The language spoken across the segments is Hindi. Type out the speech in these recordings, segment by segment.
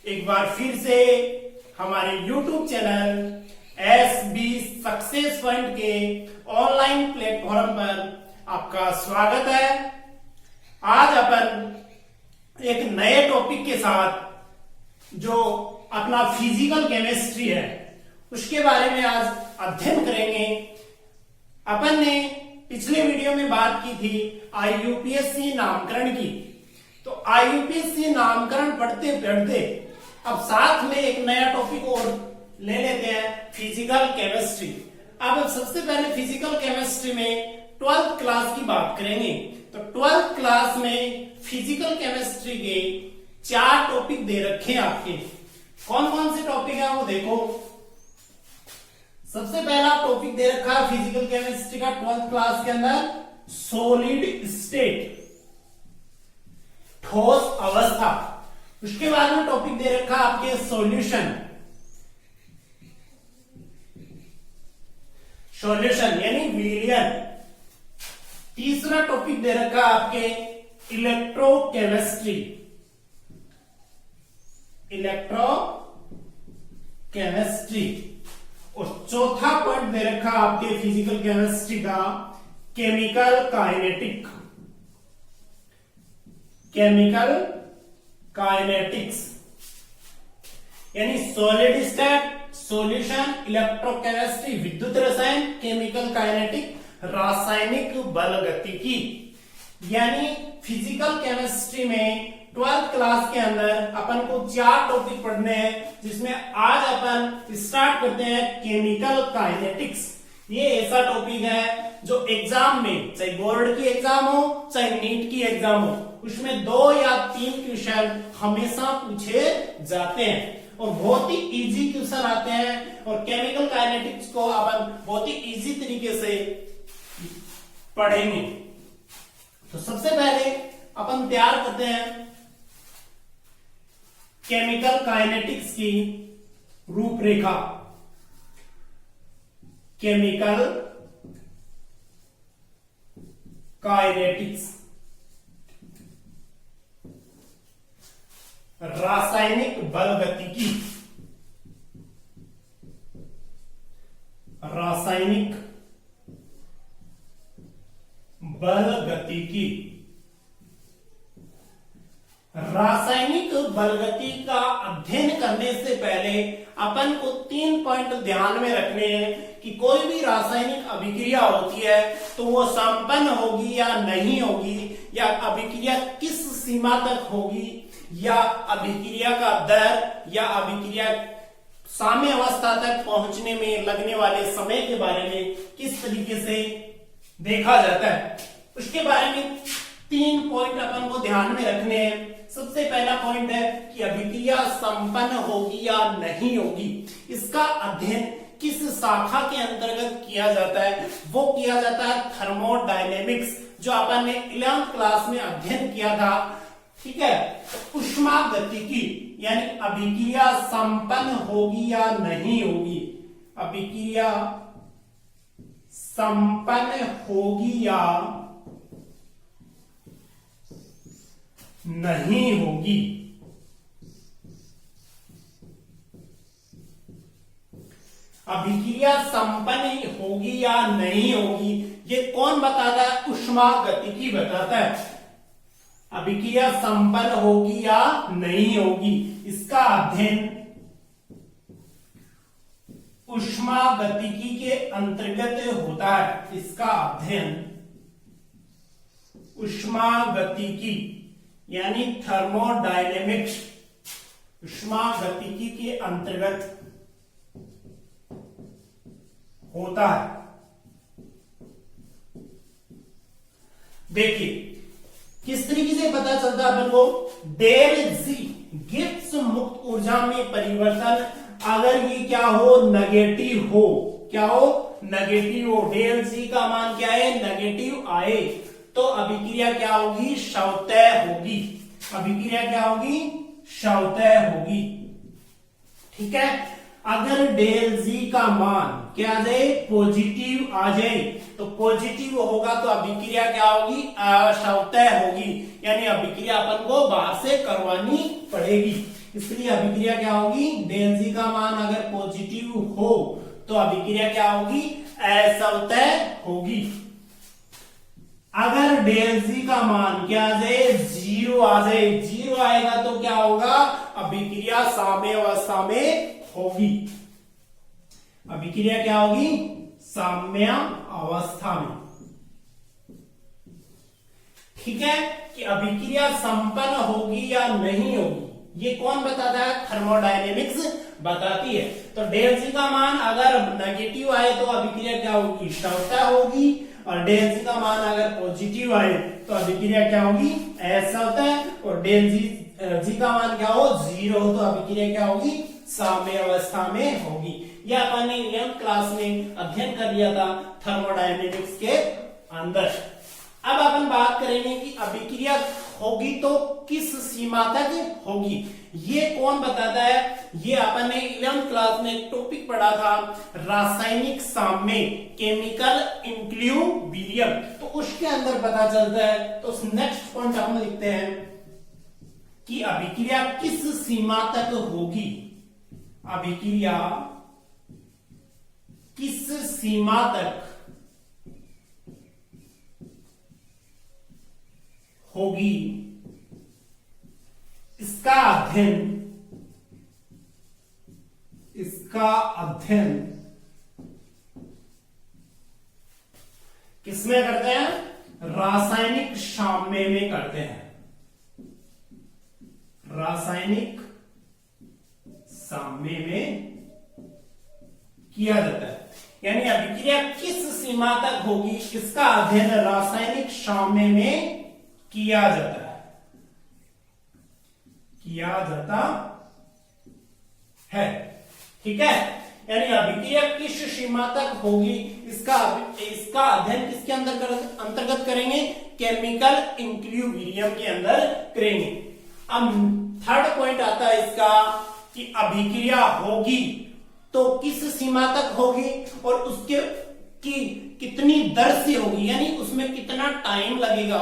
एक बार फिर से हमारे YouTube channel SB success point के ऑनलाइन प्लेटफॉर्म पर आपका स्वागत है। आज अपन एक नए टॉपिक के साथ जो अपना फिजिकल केमिस्ट्री है उसके बारे में आज अध्ययन करेंगे। अपन ने पिछले वीडियो में बात की थी IUPAC नामकरण की। तो IUPAC नामकरण पढ़ते पढ़ते अब साथ में एक नया टॉपिक और ले लेते हैं, फिजिकल केमिस्ट्री। अब सबसे पहले फिजिकल केमिस्ट्री में 12th क्लास की बात करेंगे। तो 12th क्लास में फिजिकल केमिस्ट्री के 4 टॉपिक दे रखे हैं आपके। कौन कौन से टॉपिक है वो देखो। सबसे पहला टॉपिक दे रखा है फिजिकल केमिस्ट्री का 12th क्लास के अंदर, सॉलिड स्टेट, ठोस अवस्था। उसके बाद में टॉपिक दे रखा आपके सॉल्यूशन, सॉल्यूशन यानी विलयन। तीसरा टॉपिक दे रखा आपके इलेक्ट्रोकेमिस्ट्री, इलेक्ट्रोकेमिस्ट्री। और चौथा पॉइंट दे रखा आपके फिजिकल केमिस्ट्री का केमिकल काइनेटिक, केमिकल काइनेटिक्स यानी सॉलिड स्टेट, सॉल्यूशन, इलेक्ट्रोकेमिस्ट्री विद्युत रसायन, केमिकल काइनेटिक रासायनिक बल गतिकी। यानी फिजिकल केमिस्ट्री में 12th क्लास के अंदर अपन को 4 टॉपिक पढ़ने हैं, जिसमें आज अपन स्टार्ट करते हैं केमिकल काइनेटिक्स। ये ऐसा टॉपिक है जो एग्जाम में, चाहे बोर्ड की एग्जाम हो चाहे नीट की एग्जाम हो, उसमें 2 या 3 क्वेश्चन हमेशा पूछे जाते हैं और बहुत ही इजी क्वेश्चन आते हैं। और केमिकल काइनेटिक्स को अपन बहुत ही इजी तरीके से पढ़ेंगे। तो सबसे पहले अपन तैयार करते हैं केमिकल काइनेटिक्स की रूपरेखा। केमिकल काइनेटिक्स, रासायनिक बल गतिकी, रासायनिक बल गतिकी। रासायनिक बलगति का अध्ययन करने से पहले अपन को 3 पॉइंट ध्यान में रखने हैं कि कोई भी रासायनिक अभिक्रिया होती है तो वो संपन्न होगी या नहीं होगी, या अभिक्रिया किस सीमा तक होगी, या अभिक्रिया का दर, या अभिक्रिया साम्य अवस्था तक पहुंचने में लगने वाले समय के बारे में किस तरीके से देखा जाता है, उसके बारे में 3 पॉइंट अपन को ध्यान में रखने हैं। सबसे पहला पॉइंट है कि अभिक्रिया संपन्न होगी या नहीं होगी। इसका अध्ययन किस शाखा के अंतर्गत किया जाता है, वो किया जाता है थर्मोडायनेमिक्स, जो अपन ने 11th क्लास में अध्ययन किया था। ठीक है, ऊष्मागतिकी यानी अभिक्रिया संपन्न होगी या नहीं होगी, अभिक्रिया संपन्न होगी या नहीं होगी। अभिक्रिया संपन्न होगी या नहीं होगी, ये कौन बताता है? ऊष्मागतिकी बताता है। अभिक्रिया संपन्न होगी या नहीं होगी, इसका अध्ययन ऊष्मागतिकी के अंतर्गत होता है। इसका अध्ययन ऊष्मागतिकी यानी थर्मोडायनेमिक्स, ऊष्मागतिकी के अंतर्गत होता है। देखिए किस तरीके से पता चलता है अपन को। डेल जी गिब्स मुक्त ऊर्जा में परिवर्तन अगर ये क्या हो, नेगेटिव हो। क्या हो? नेगेटिव हो। डेल जी का मान क्या है? नेगेटिव आए तो अभिक्रिया क्या होगी? शवतय होगी। अभिक्रिया क्या होगी? शवतय होगी। ठीक है, अगर डेल जी का मान क्या आ जाए? पॉजिटिव आ जाए, तो पॉजिटिव होगा तो अभिक्रिया क्या होगी? अशवतय होगी, यानी अभिक्रिया अपन को बाहर से करवानी पड़ेगी। इसलिए अभिक्रिया क्या होगी, डेल जी का मान अगर पॉजिटिव हो तो अभिक्रिया क्या होगी, असमतय होगी। अगर डेल जी का मान क्या आ जाए, जीरो आ जाए, जीरो आएगा तो क्या होगा, अभिक्रिया साम्य अवस्था में होगी। अभिक्रिया क्या होगी, साम्य अवस्था में। ठीक है, कि अभिक्रिया संपन्न होगी या नहीं होगी ये कौन बताता है, थर्मोडायनेमिक्स बताती है। तो डेल जी का मान अगर नेगेटिव आए तो अभिक्रिया क्या होगी, क्षमता होगी, और डेल जी का मान अगर पॉजिटिव आए तो अभिक्रिया क्या होगी, असमतय, और डेल जी का मान क्या हो, जीरो हो तो अभिक्रिया क्या होगी, साम्य अवस्था में होगी। यह अपन ने 11th क्लास में अध्ययन कर लिया था थर्मोडायनेमिक्स के अंदर। अब अपन बात करेंगे कि अभिक्रिया होगी तो किस सीमा तक होगी, ये कौन बताता है। ये अपन ने 11th क्लास में एक टॉपिक पढ़ा था, रासायनिक साम्य, केमिकल इक्विलिब्रियम, तो उसके अंदर पता चलता है। तो नेक्स्ट पॉइंट हम लिखते हैं कि अभिक्रिया किस सीमा तक होगी, अभिक्रिया किस सीमा तक होगी, इसका अध्ययन किसमें करते हैं, रासायनिक साम्य में करते हैं, रासायनिक साम्य में किया जाता है। यानी अभिक्रिया किस सीमा तक होगी, इसका अध्ययन रासायनिक साम्य में किया जाता है। ठीक है, यानी अभिक्रिया किस सीमा तक होगी, इसका अध्ययन किसके अंतर्गत करेंगे, केमिकल इक्विलिब्रियम के अंदर करेंगे। अब थर्ड पॉइंट आता है इसका कि अभिक्रिया होगी तो किस सीमा तक होगी और उसके की कितनी दर से होगी, यानी उसमें कितना टाइम लगेगा,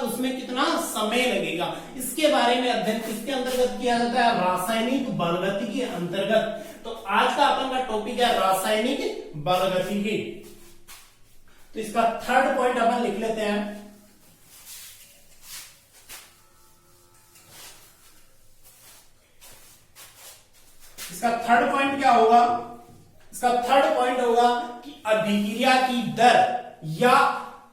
उसमें कितना समय लगेगा, इसके बारे में अध्ययन किसके अंतर्गत किया जाता है, रासायनिक बलगति के अंतर्गत। तो आज का अपन का टॉपिक है रासायनिक बलगति। तो इसका थर्ड पॉइंट अपन लिख लेते हैं। इसका थर्ड पॉइंट क्या होगा, इसका थर्ड पॉइंट होगा कि अभिक्रिया की दर या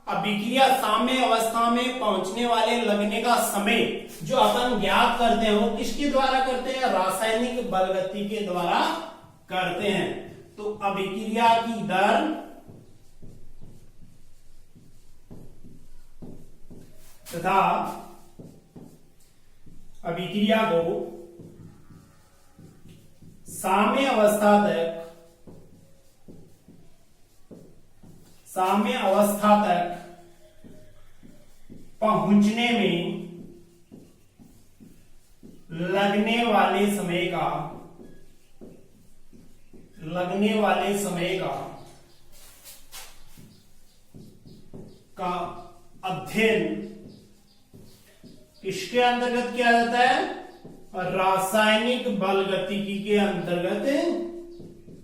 अभिक्रिया साम्य अवस्था में पहुंचने वाले लगने का समय जो अपन ज्ञात करते हैं वो किसके द्वारा करते हैं, रासायनिक बलगति के द्वारा करते हैं। तो अभिक्रिया की दर तथा अभिक्रिया को साम्य अवस्था तक पहुंचने में लगने वाले समय का अध्ययन किसके अंतर्गत किया जाता है, रासायनिक बलगतिकी के अंतर्गत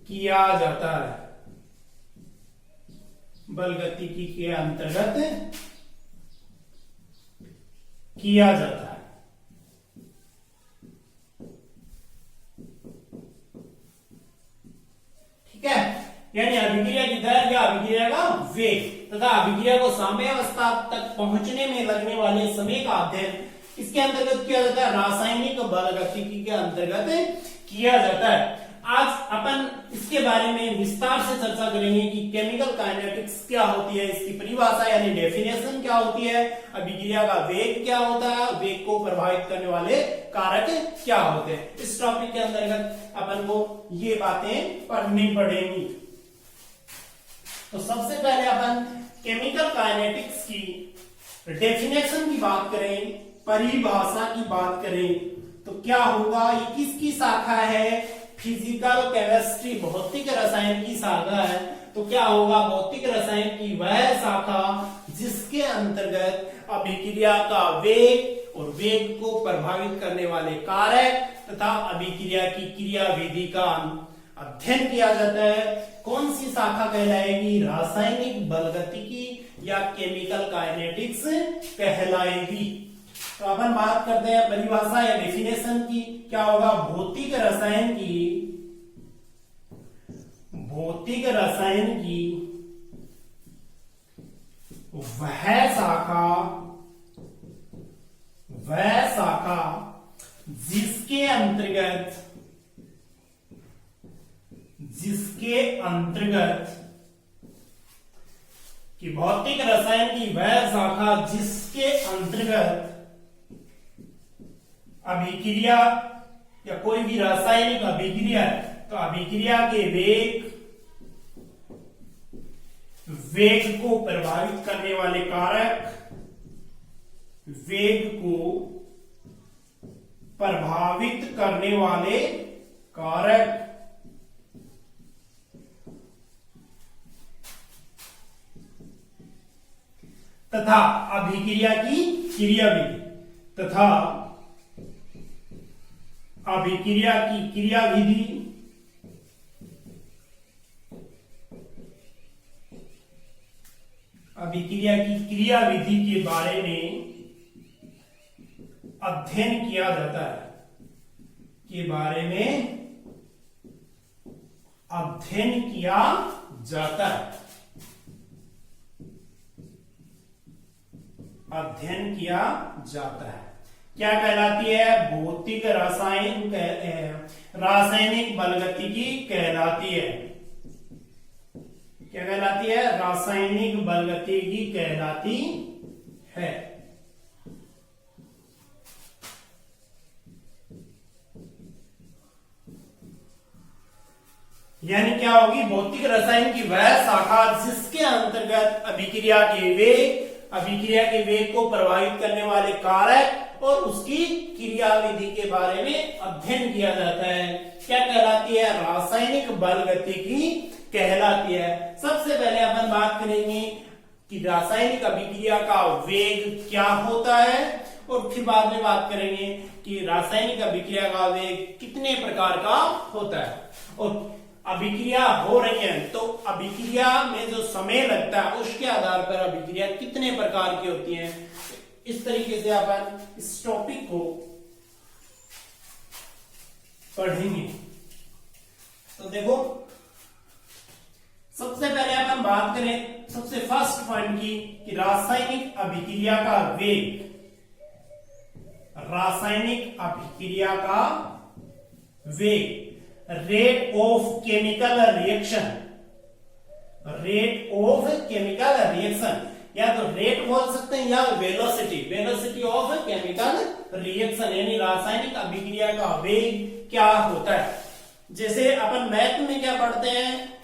किया जाता है, बलगतिकी के अंतर्गत किया जाता है। ठीक है, यानी अभिक्रिया की दर या अभिक्रिया का वेग तथा अभिक्रिया को साम्य अवस्था तक पहुंचने में लगने वाले समय का अध्ययन इसके अंतर्गत किया जाता है, रासायनिक बलगतिकी के अंतर्गत किया जाता है। आज अपन इसके बारे में विस्तार से चर्चा करेंगे कि केमिकल काइनेटिक्स क्या होती है, इसकी परिभाषा यानी डेफिनेशन क्या होती है, अभिक्रिया का वेग क्या होता है, वेग को प्रभावित करने वाले कारक क्या होते हैं। इस टॉपिक के अंतर्गत अपन को ये बातें पढ़नी पड़ेंगी। तो सबसे पहले अपन केमिकल काइनेटिक्स की डेफिनेशन की बात करें, परिभाषा की बात करें तो क्या होगा, ये किसकी शाखा है, फिजिकल केमिस्ट्री भौतिक रसायन की शाखा है। तो क्या होगा, भौतिक रसायन की वह शाखा जिसके अंतर्गत अभिक्रिया का वेग और वेग को प्रभावित करने वाले कारक तथा अभिक्रिया की क्रियाविधि का अध्ययन किया जाता है। कौन सी शाखा कहलाएगी? रासायनिक बलगतिकी या केमिकल काइनेटिक्स कहलाएगी। तो अपन बात करते हैं परिभाषा या डेफिनेशन की। क्या होगा? भौतिक रसायन की वह शाखा जिसके अंतर्गत कि भौतिक रसायन की वह शाखा जिसके अंतर्गत अभिक्रिया या कोई भी रासायनिक अभिक्रिया, तो अभिक्रिया के वेग को प्रभावित करने वाले कारक, वेग को प्रभावित करने वाले कारक तथा अभिक्रिया की क्रियाविधि के बारे में अध्ययन किया जाता है। क्या कहलाती है? भौतिक रासायनिक बलगतिकी कहलाती है। क्या कहलाती है? रासायनिक बलगतिकी कहलाती है। यानी क्या होगी? भौतिक रसायन की वह शाखा जिसके अंतर्गत अभिक्रिया के वेग को प्रभावित करने वाले कारक और उसकी क्रियाविधि के बारे में अध्ययन किया जाता है। क्या कहलाती है? रासायनिक बलगतिकी कहलाती है। सबसे पहले अपन बात करेंगे कि रासायनिक अभिक्रिया का वेग क्या होता है, और फिर बाद में बात करेंगे कि रासायनिक अभिक्रिया का वेग कितने प्रकार का होता है। और अभिक्रिया हो रही है तो अभिक्रिया में जो समय लगता है उसके आधार पर अभिक्रिया कितने प्रकार की होती है। इस तरीके से अपन इस टॉपिक को पढ़ेंगे। तो देखो, सबसे पहले अपन बात करें सबसे फर्स्ट पॉइंट की कि रासायनिक अभिक्रिया का वेग, रेट ऑफ केमिकल रिएक्शन, या तो रेट बोल सकते हैं या वेलोसिटी ऑफ केमिकल रिएक्शन, यानी रासायनिक अभिक्रिया का वेग क्या होता है। जैसे अपन मैथ में क्या पढ़ते हैं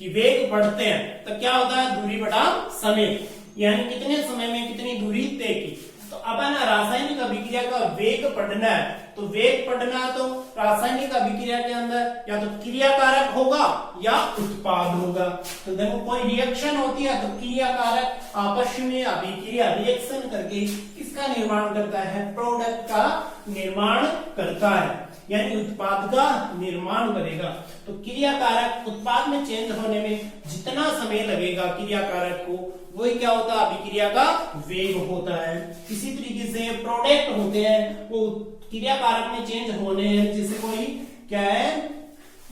कि वेग पढ़ते हैं तो क्या होता है? दूरी बटा समय, यानी कितने समय में कितनी दूरी तय की। तो अपन रासायनिक अभिक्रिया का वेग पढ़ना है, तो वेग पढ़ना तो रासायनिक अभिक्रिया के अंदर या तो क्रियाकारक होगा या उत्पाद होगा। तो देखो, कोई रिएक्शन होती है तो क्रियाकारक आपस में अभिक्रिया रिएक्शन करके किसका निर्माण करता है? प्रोडक्ट का निर्माण करता है, यानी उत्पाद का निर्माण करेगा। तो क्रियाकारक उत्पाद में चेंज होने में जितना समय लगेगा क्रियाकारक को, वही क्या होता है? अभिक्रिया का वेग होता है। इसी तरीके से प्रोडक्ट होते हैं, वो क्रियाकारक में चेंज होने हैं। जैसे कोई क्या है?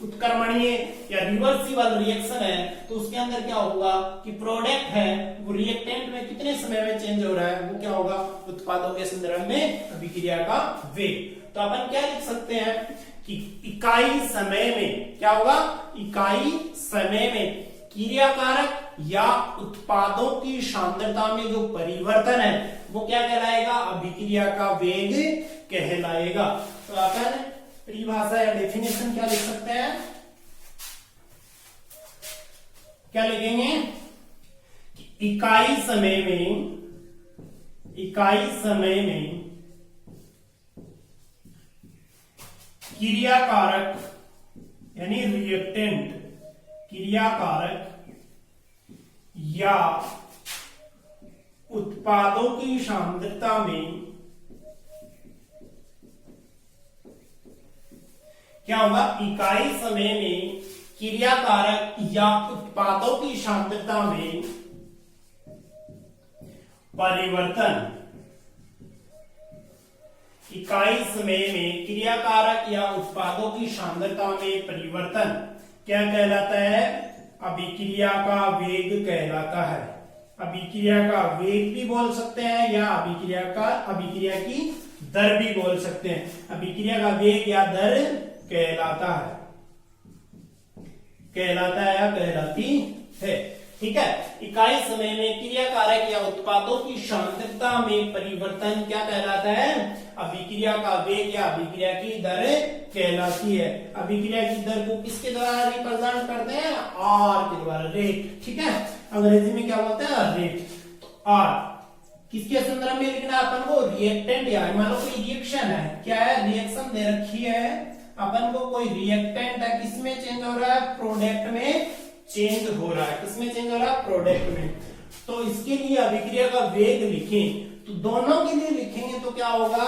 उत्क्रमणीय या रिवर्सिबल रिएक्शन है, तो उसके अंदर क्या होगा कि प्रोडक्ट है वो रिएक्टेंट में कितने समय में चेंज हो रहा है, वो क्या होगा? उत्पादों के संदर्भ में अभिक्रिया का वेग। तो अपन क्या लिख सकते हैं कि इकाई समय में क्या होगा? इकाई समय में क्रियाकारक या उत्पादों की सांद्रता में जो परिवर्तन है वो क्या कहलाएगा? अभिक्रिया का वेग कहलाएगा। तो अपन परिभाषा या डेफिनेशन क्या लिख सकते हैं? क्या लिखेंगे कि इकाई समय में क्रियाकारक यानी रिएक्टेंट क्रियाकारक या उत्पादों की सांद्रता में क्या होगा, इकाई समय में क्रिया कारक या उत्पादों की सांद्रता में परिवर्तन, इकाई समय में क्रिया कारक या उत्पादों की सांद्रता में परिवर्तन क्या कहलाता है, अभिक्रिया का वेग कहलाता है। अभिक्रिया का वेग भी बोल सकते हैं या अभिक्रिया की दर भी बोल सकते हैं। अभिक्रिया का वेग या दर कहलाता है या कहलाती है। ठीक है, इकाई समय में क्रिया कारक या उत्पादों की सांद्रता में परिवर्तन क्या कहलाता है, अभिक्रिया का वेग या अभिक्रिया की दर कहलाती है। अभिक्रिया की दर को किसके द्वारा रिप्रेजेंट करते हैं, आर के द्वारा, रेट। ठीक है, अंग्रेजी में क्या बोलते हैं, रेट। तो आर किसके संदर्भ में लिखना है अपन को, रिएक्टेंट, या मान लो कोई रिएक्शन है, क्या है, रिएक्शन दे रखी है अपन को, कोई रिएक्टेंट है, किसमें चेंज हो रहा है, प्रोडक्ट में चेंज हो रहा है। किसमें चेंज हो रहा है, प्रोडक्ट में। तो इसके लिए अभिक्रिया का वेग लिखें, तो दोनों के लिए लिखेंगे तो क्या होगा,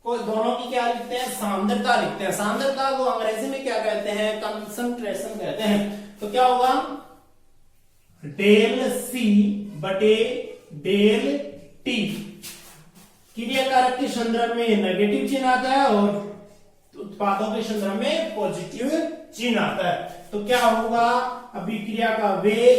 कोई दोनों की क्या लिखते हैं, सांद्रता लिखते हैं। सांद्रता को अंग्रेजी में क्या कहते हैं, कंसंट्रेशन कहते हैं। तो क्या होगा, डेल सी बटे डेल टी। क्रिया कारक के संदर्भ में नेगेटिव चिन्ह आता है और उत्पादों के संदर्भ में पॉजिटिव चिन्ह आता है। तो क्या होगा, अभिक्रिया का वेग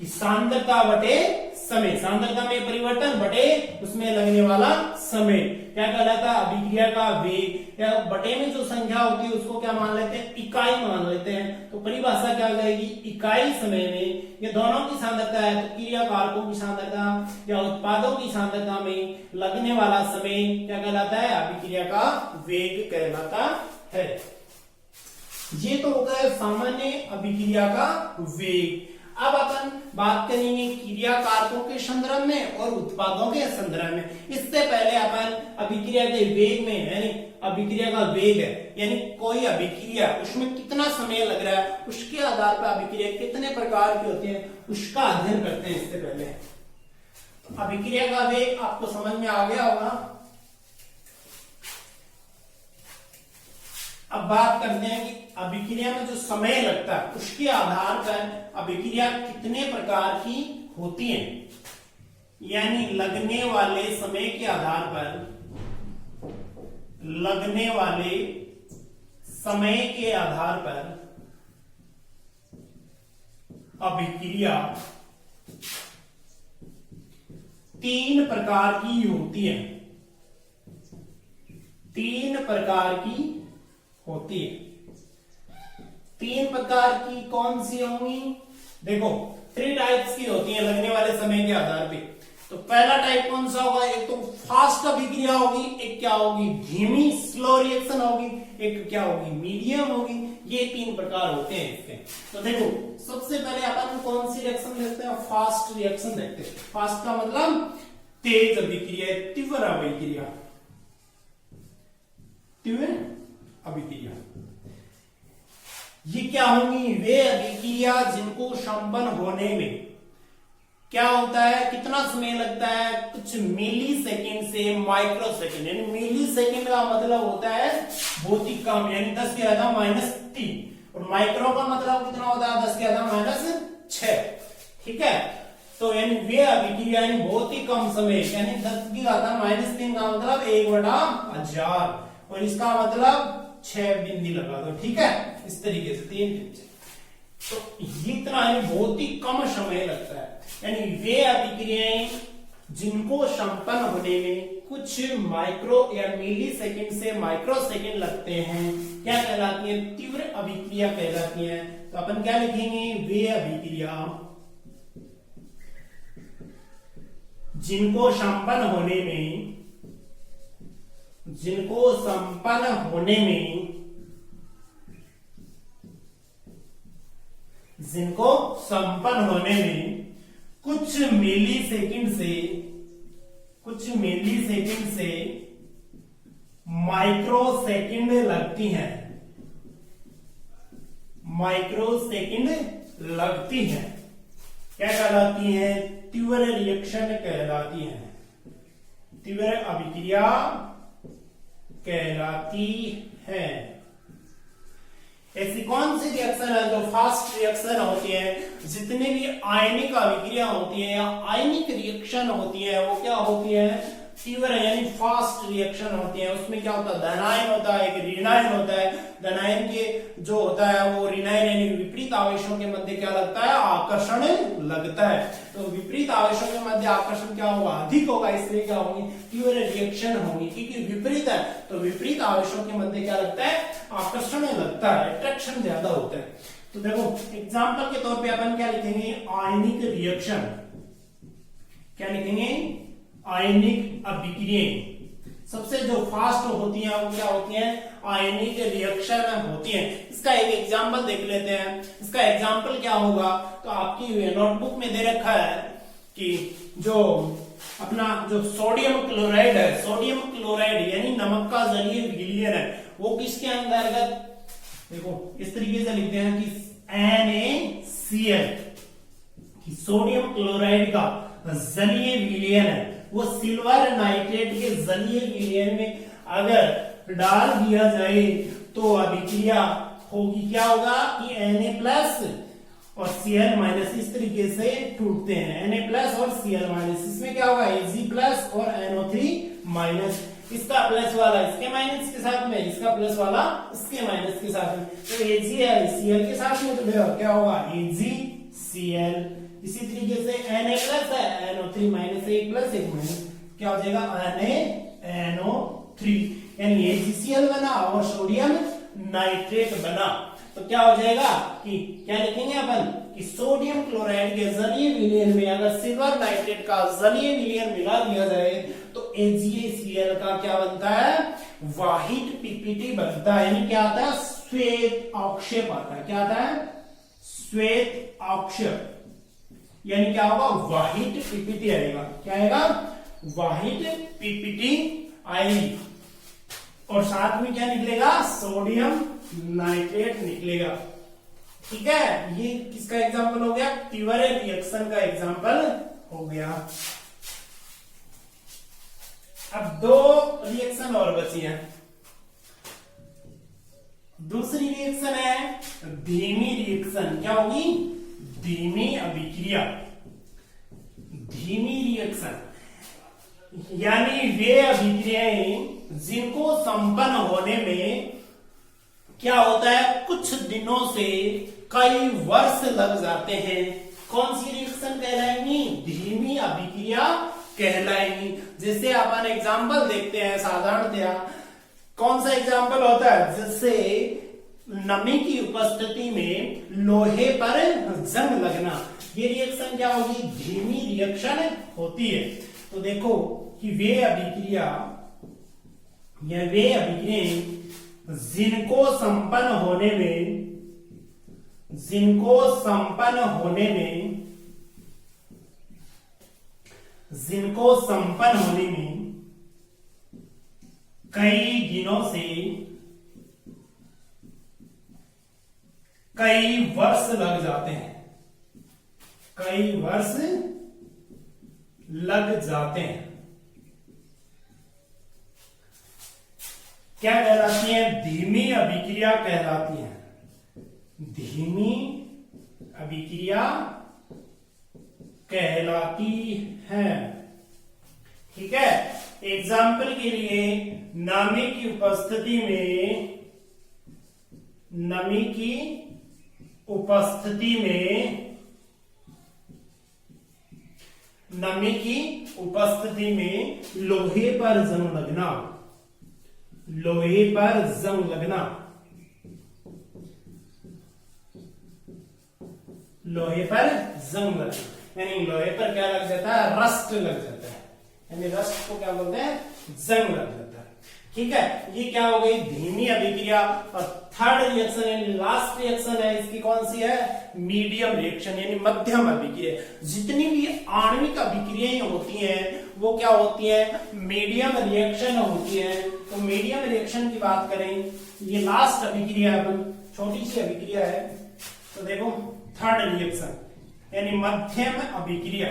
की सांद्रता बटे समय, सांद्रता में परिवर्तन बटे उसमें लगने वाला समय क्या कहलाता है, अभिक्रिया का वेग। या बटे में जो संख्या होती है उसको क्या मान लेते हैं, इकाई मान लेते हैं। तो परिभाषा क्या हो जाएगी, इकाई समय में ये दोनों की सांद्रता है, तो क्रिया कारकों की सांद्रता या उत्पादों की सांद्रता में लगने वाला समय क्या कहलाता है, अभिक्रिया का वेग कहलाता है। ये तो होता है सामान्य अभिक्रिया का वेग। अब अपन बात करेंगे क्रिया कारकों के संदर्भ में और उत्पादों के संदर्भ में। इससे पहले अपन अभिक्रिया के वेग में, यानी अभिक्रिया का वेग है, यानी कोई अभिक्रिया उसमें कितना समय लग रहा है, उसके आधार पर अभिक्रिया कितने प्रकार की होती है, उसका अध्ययन करते हैं। इससे पहले तो अभिक्रिया का वेग आपको समझ में आ गया होगा। अब बात करते हैं कि अभिक्रिया में जो समय लगता है उसके आधार पर अभिक्रिया कितने प्रकार की होती है, यानी लगने वाले समय के आधार पर, लगने वाले समय के आधार पर अभिक्रिया 3 प्रकार की होती है। 3 प्रकार की होती है। 3 प्रकार की कौन सी होंगी, देखो 3 टाइप्स की होती है लगने वाले समय के आधार पे। तो पहला टाइप कौन सा होगा, एक तो फास्ट अभिक्रिया होगी, एक क्या होगी, धीमी स्लो रिएक्शन होगी, एक क्या होगी, मीडियम होगी। ये 3 प्रकार होते हैं इसके। तो देखो सबसे पहले अपन कौन सी रिएक्शन देखते हैं, फास्ट रिएक्शन देखते हैं। फास्ट का मतलब तेज अभिक्रिया, तीव्र अभिक्रिया, तीव्र अभिक्रिया। ये क्या होंगी, वे अभिक्रिया जिनको संपन्न होने में क्या होता है, कितना समय लगता है, कुछ मिली सेकेंड से माइक्रो सेकेंड। यानी मिली सेकेंड का मतलब होता है बहुत ही कम, यानी 10 के आधा -3, और माइक्रो का मतलब कितना होता है, 10 के आधा -6। ठीक है, तो यानी वे अभिक्रिया यानी बहुत ही कम समय, यानी 10 की घात -3 का मतलब 1/1000, और इसका मतलब 6 बिंदी लगा दो। ठीक है, इस तरीके से 3 बिंदी। तो ये इतना बहुत ही कम समय लगता है। यानी वे अभिक्रियाएं जिनको संपन्न होने में कुछ माइक्रो या मिली सेकेंड से माइक्रो सेकेंड लगते हैं, क्या कहलाती है, तीव्र अभिक्रिया कहलाती है। तो अपन क्या लिखेंगे, वे अभिक्रिया जिनको संपन्न होने में, जिनको संपन्न होने में, जिनको संपन्न होने में कुछ मिली सेकेंड से माइक्रो सेकेंड लगती हैं, माइक्रो सेकेंड लगती हैं, क्या कहलाती हैं, तीव्र रिएक्शन कहलाती हैं, तीव्र अभिक्रिया कहलाती है। कौन सी रिएक्शन है जो फास्ट रिएक्शन होती है, जितनी भी आयनिक अभिक्रिया होती है या आयनिक रिएक्शन होती है वो क्या होती है, तीव्र यानी फास्ट रिएक्शन होती है। उसमें क्या होता है, धनायन होता है, एक ऋणायन होता है। धनायन के जो होता है वो ऋणायन यानी विपरीत आवेशों के मध्य क्या लगता है, आकर्षण लगता है। तो विपरीत आवेशों के मध्य आकर्षण क्या होगा, अधिक होगा, इसलिए क्या होगी, तीव्र रिएक्शन होगी। क्योंकि विपरीत है तो विपरीत आवेशों के मध्य क्या लगता है, आकर्षण लगता है, अट्रैक्शन ज्यादा होता है। तो देखो एग्जाम्पल के तौर पे अपन क्या लिखेंगे, आयनिक रिएक्शन, क्या लिखेंगे, आयनिक अभिक्रियाएं। सबसे जो फास्ट होती हैं वो क्या होती हैं, आयनिक रिएक्शन होती हैं। इसका एक एग्जांपल देख लेते हैं। इसका एग्जांपल क्या होगा, तो आपकी नोटबुक में दे रखा है कि जो अपना जो सोडियम क्लोराइड है, सोडियम क्लोराइड यानी नमक का जलीय विलयन है, वो किसके अंतर्गत, देखो इस तरीके से लिखते हैं कि NaCl, कि सोडियम क्लोराइड का जलीय विलयन है, वो सिल्वर नाइट्रेट के जलीय विलयन में अगर डाल दिया जाए तो अभिक्रिया होगी, क्या होगा कि Na+ और Cl- इस तरीके से टूटते हैं। Na+ और Cl-, इसमें क्या होगा, Ag+ और NO3-, इसका प्लस वाला इसके माइनस के साथ में, इसका प्लस वाला इसके माइनस के साथ में, तो AgCl के साथ में तो क्या होगा, AgCl। इसी तरीके से Na+ है, NO3-, एक प्लस एक माइनस, क्या हो जाएगा, NaNO3, यानी AgCl बना और सोडियम नाइट्रेट बना। तो क्या हो जाएगा कि क्या लिखेंगे अपन कि सोडियम क्लोराइड के जलीय विलयन में अगर सिल्वर नाइट्रेट का जलीय विलयन मिला दिया जाए तो AgCl का क्या बनता है, वाहित पीपीटी बनता है। यानी क्या आता है, श्वेत अवक्षेप आता है। क्या आता है, श्वेत अवक्षेप, यानी क्या होगा, वाहित पीपीटी आएगा। क्या आएगा, वाहित पीपीटी आएगी। और साथ में क्या निकलेगा, सोडियम नाइट्रेट निकलेगा। ठीक है, ये किसका एग्जांपल हो गया, तीव्र रिएक्शन का एग्जांपल हो गया। अब दो रिएक्शन और बची हैं। दूसरी रिएक्शन है धीमी रिएक्शन। क्या होगी, धीमी अभिक्रिया, धीमी रिएक्शन, यानी वे अभिक्रियाएं जिनको संपन्न होने में क्या होता है, कुछ दिनों से कई वर्ष लग जाते हैं। कौन सी रिएक्शन कहलाएंगी, धीमी अभिक्रिया कहलाएंगी। जैसे अपन एग्जांपल देखते हैं साधारणतया, कौन सा एग्जांपल होता है, जैसे नमी की उपस्थिति में लोहे पर जंग लगना, ये रिएक्शन क्या होगी, धीमी रिएक्शन होती है। तो देखो कि वे अभिक्रिया या वे अभिक्रियाएं जिनको संपन्न होने में कई दिनों से कई वर्ष लग जाते हैं, कई वर्ष लग जाते हैं, क्या कहलाती है, धीमी अभिक्रिया कहलाती है। धीमी अभिक्रिया कहलाती है। ठीक है, एग्जाम्पल के लिए नमी की उपस्थिति में लोहे पर जंग लगना, लोहे पर जंग लगना, लोहे पर जंग लगना, यानी लोहे पर क्या लग जाता है, रस्ट लग जाता है, यानी रस्ट को क्या बोलते हैं, जंग लग जाता है। ठीक है, ये क्या हो गई, धीमी अभिक्रिया। और थर्ड रिएक्शन यानी लास्ट रिएक्शन है इसकी, कौन सी है, मीडियम रिएक्शन, यानी मध्यम अभिक्रिया। जितनी भी आणविक अभिक्रियाएं होती हैं वो क्या होती है, मीडियम रिएक्शन होती है। तो मीडियम रिएक्शन की बात करें, ये लास्ट अभिक्रिया है, छोटी सी अभिक्रिया है। तो देखो थर्ड रिएक्शन यानी मध्यम अभिक्रिया,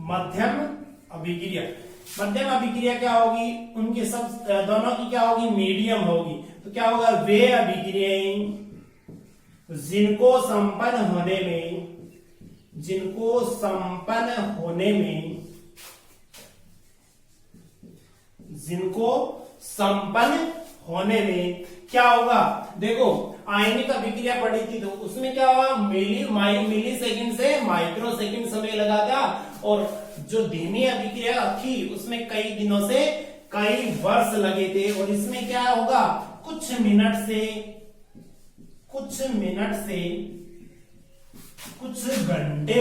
मध्यम अभिक्रिया, मध्यम अभिक्रिया क्या होगी, उनके सब दोनों की क्या होगी, मीडियम होगी। तो क्या होगा, वे अभिक्रियाएं जिनको संपन्न होने में क्या होगा, देखो आयनिक अभिक्रिया पढ़ी थी तो उसमें क्या हुआ, मिली सेकंड से माइक्रो सेकंड समय लगा था, और जो धीमी अभिक्रिया थी उसमें कई दिनों से कई वर्ष लगे थे, और इसमें क्या होगा, कुछ मिनट से कुछ घंटे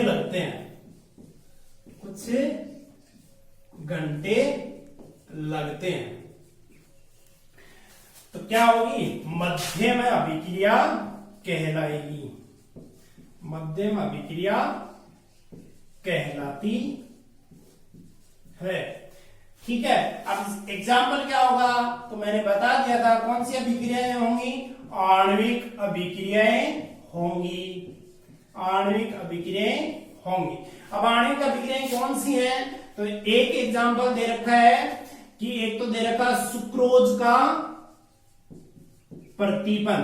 लगते हैं, तो क्या होगी, मध्यम अभिक्रिया कहलाएगी, मध्यम अभिक्रिया कहलाती है। ठीक है, अब एग्जाम्पल क्या होगा, तो मैंने बता दिया था कौन सी अभिक्रियाएं होंगी, आणविक अभिक्रियाएं होंगी, आणविक अभिक्रियाएं होंगी। अब आणविक अभिक्रियाएं कौन सी हैं, तो एक एग्जाम्पल दे रखा है कि एक तो दे रखा सुक्रोज का प्रतिपन,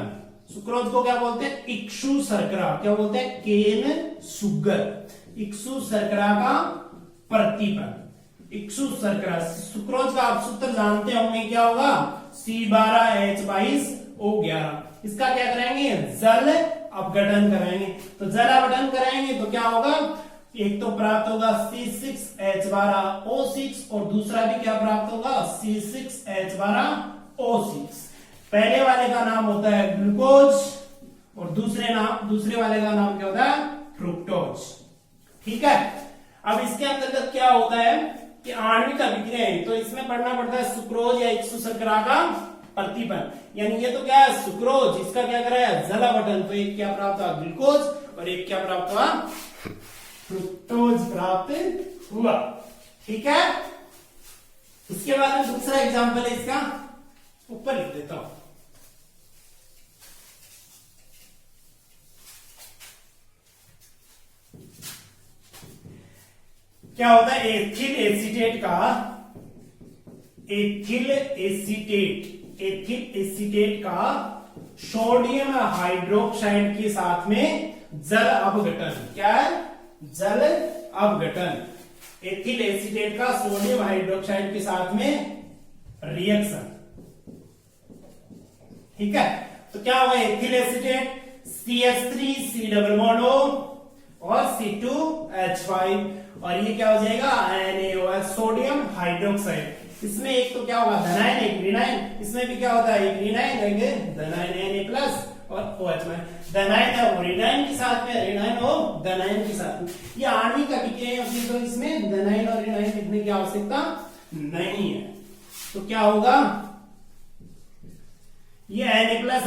सुक्रोज को क्या बोलते हैं, इक्सु शर्करा, क्या बोलते हैं, केन सुगर, इक्सु शर्करा का प्रतिपन, इक्सु शर्करा। सुक्रोज का आप सूत्र जानते होंगे, क्या होगा, C12H22O11। इसका क्या कराएंगे, जल अपघटन कराएंगे, तो जल अपघटन कराएंगे तो क्या होगा, एक तो प्राप्त होगा C6H12O6 और दूसरा भी क्या प्राप्त होगा, C6H12O6। पहले वाले का नाम होता है ग्लूकोज और दूसरे वाले का नाम क्या होता है, फ्रुक्टोज। ठीक है, अब इसके अंतर्गत क्या होता है कि आणविक अभिक्रियाएं, तो इसमें पढ़ना पड़ता है सुक्रोज या इक्सु शर्करा का प्रतिपन, यानी ये तो क्या है सुक्रोज, इसका क्या कराया, जल अपघटन, तो एक क्या प्राप्त हुआ, ग्लूकोज, और एक क्या प्राप्त हुआ, फ्रुक्टोज प्राप्त हुआ। ठीक है, इसके बाद में दूसरा एग्जाम्पल है इसका, ऊपर लिख देता हूं। क्या होता है, एथिल एसीटेट का सोडियम हाइड्रोक्साइड के साथ में जल अपघटन, क्या है, जल अपघटन, एथिल एसीटेट का सोडियम हाइड्रोक्साइड के साथ में रिएक्शन। ठीक है, तो क्या होगा, ethyl acetate CH3 double bond O और C2H5, और ये क्या हो जाएगा, NaOH, सोडियम हाइड्रोक्साइड। इसमें एक तो क्या होगा, धनायन एक ऋणायन, इसमें भी क्या होता है, एक ऋणायन एक धनायन Na+ और OH में, धनायन है वो ऋणायन के साथ में, ऋणायन हो धनायन के साथ में। ये आणविक अभिक्रियाएं होती है, तो इसमें धनायन और ऋणायन लिखने की आवश्यकता नहीं है। तो क्या होगा, ये Na+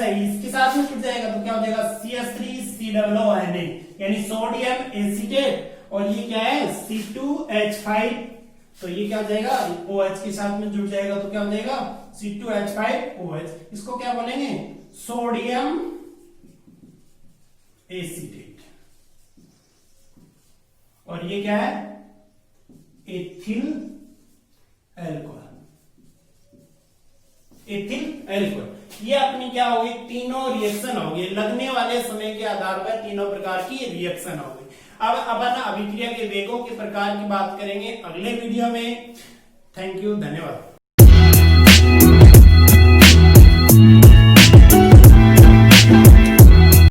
है, इसके साथ में जुड़ जाएगा, तो क्या हो जाएगा, CH3COO Na, यानी सोडियम एसीटेट, और ये क्या है, C2H5, तो ये क्या हो जाएगा, OH के साथ में जुड़ जाएगा, तो क्या हो जाएगा, C2H5OH। इसको क्या बोलेंगे, सोडियम एसीटेट, और ये क्या है, एथिल एल्कोहल। ये अपनी क्या होगी, तीनों रिएक्शन होगी, लगने वाले समय के आधार पर तीनों प्रकार की रिएक्शन होगी। अब अपन अभिक्रिया के वेगों के प्रकार की बात करेंगे अगले वीडियो में। थैंक यू, धन्यवाद।